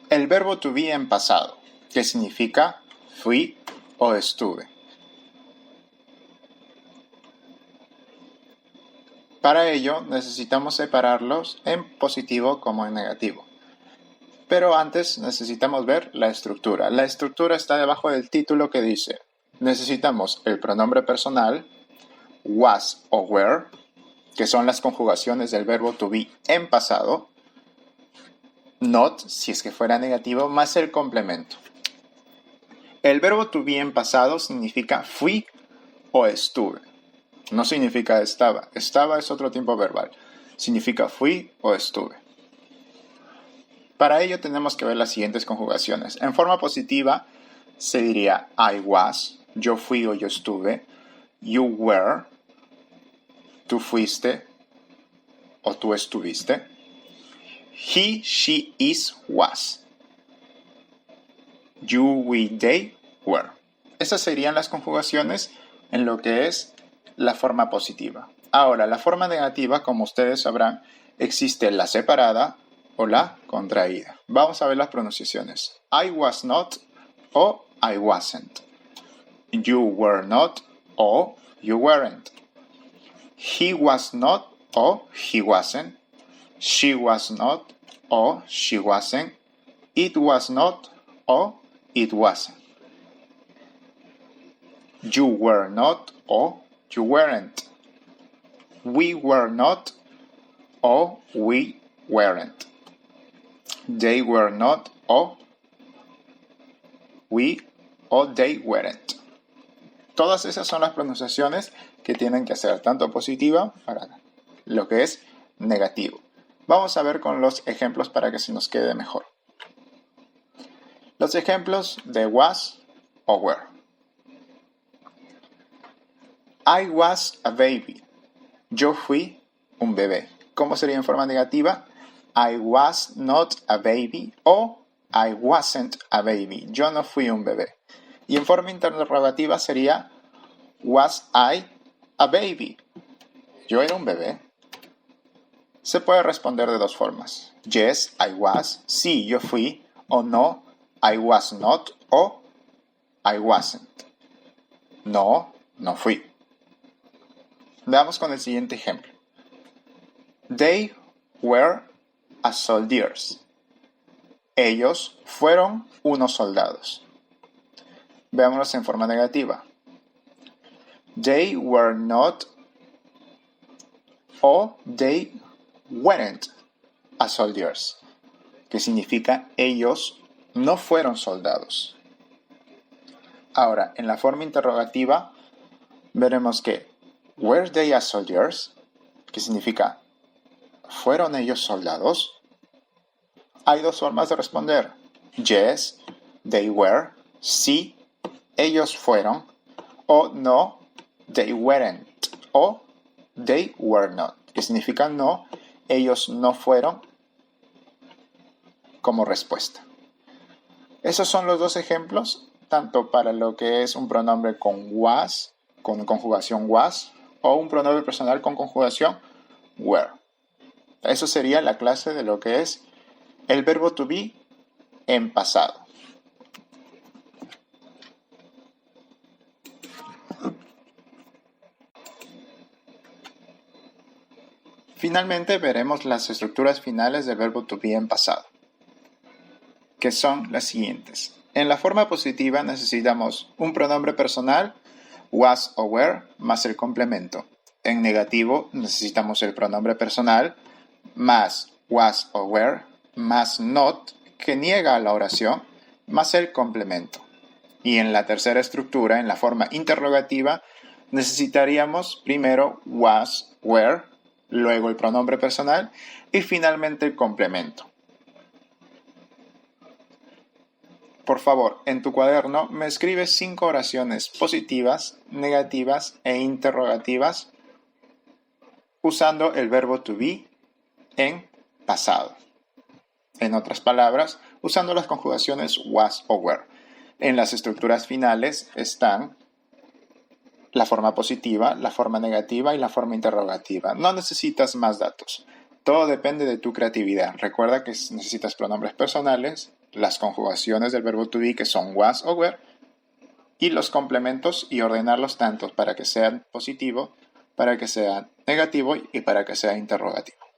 El verbo to be en pasado, que significa fui o estuve. Para ello necesitamos separarlos en positivo como en negativo. Pero antes necesitamos ver la estructura. La estructura está debajo del título que dice: necesitamos el pronombre personal, was o were, que son las conjugaciones del verbo to be en pasado, not, si es que fuera negativo, más el complemento. El verbo to be en pasado significa fui o estuve. No significa estaba. Estaba es otro tiempo verbal. Significa fui o estuve. Para ello tenemos que ver las siguientes conjugaciones. En forma positiva se diría I was, yo fui o yo estuve. You were, tú fuiste o tú estuviste. He, she, is, was. You, we, they, were. Esas serían las conjugaciones en lo que es la forma positiva. Ahora, la forma negativa, como ustedes sabrán, existe la separada o la contraída. Vamos a ver las pronunciaciones. I was not o I wasn't. You were not o you weren't. He was not o he wasn't. She was not o she wasn't. It was not o it wasn't. You were not o you weren't. We were not o we weren't. They were not o we o they weren't. Todas esas son las pronunciaciones que tienen que ser tanto positiva para lo que es negativo. Vamos a ver con los ejemplos para que se nos quede mejor. Los ejemplos de was o were. I was a baby. Yo fui un bebé. ¿Cómo sería en forma negativa? I was not a baby o I wasn't a baby. Yo no fui un bebé. Y en forma interrogativa sería was I a baby? Yo era un bebé. Se puede responder de dos formas. Yes, I was. Sí, yo fui. O no, I was not o I wasn't. No, no fui. Veamos con el siguiente ejemplo. They were a soldiers. Ellos fueron unos soldados. Veámoslos en forma negativa. They were not o they weren't a soldiers, que significa ellos no fueron soldados. Ahora, en la forma interrogativa, veremos que were they a soldiers, que significa ¿fueron ellos soldados? Hay dos formas de responder. Yes, they were. Sí, ellos fueron. O no, they weren't. O they were not, que significa no, ellos no fueron como respuesta. Esos son los dos ejemplos, tanto para lo que es un pronombre con was, con conjugación was, o un pronombre personal con conjugación were. Eso sería la clase de lo que es el verbo to be en pasado. Finalmente veremos las estructuras finales del verbo to be en pasado, que son las siguientes. En la forma positiva necesitamos un pronombre personal, was o were, más el complemento. En negativo necesitamos el pronombre personal, más was o were, más not, que niega la oración, más el complemento. Y en la tercera estructura, en la forma interrogativa, necesitaríamos primero was, were, luego el pronombre personal y finalmente el complemento. Por favor, en tu cuaderno me escribes 5 oraciones positivas, negativas e interrogativas usando el verbo to be en pasado. En otras palabras, usando las conjugaciones was o were. En las estructuras finales están la forma positiva, la forma negativa y la forma interrogativa. No necesitas más datos. Todo depende de tu creatividad. Recuerda que necesitas pronombres personales, las conjugaciones del verbo to be que son was o were y los complementos y ordenarlos tanto para que sean positivo, para que sea negativo y para que sea interrogativo.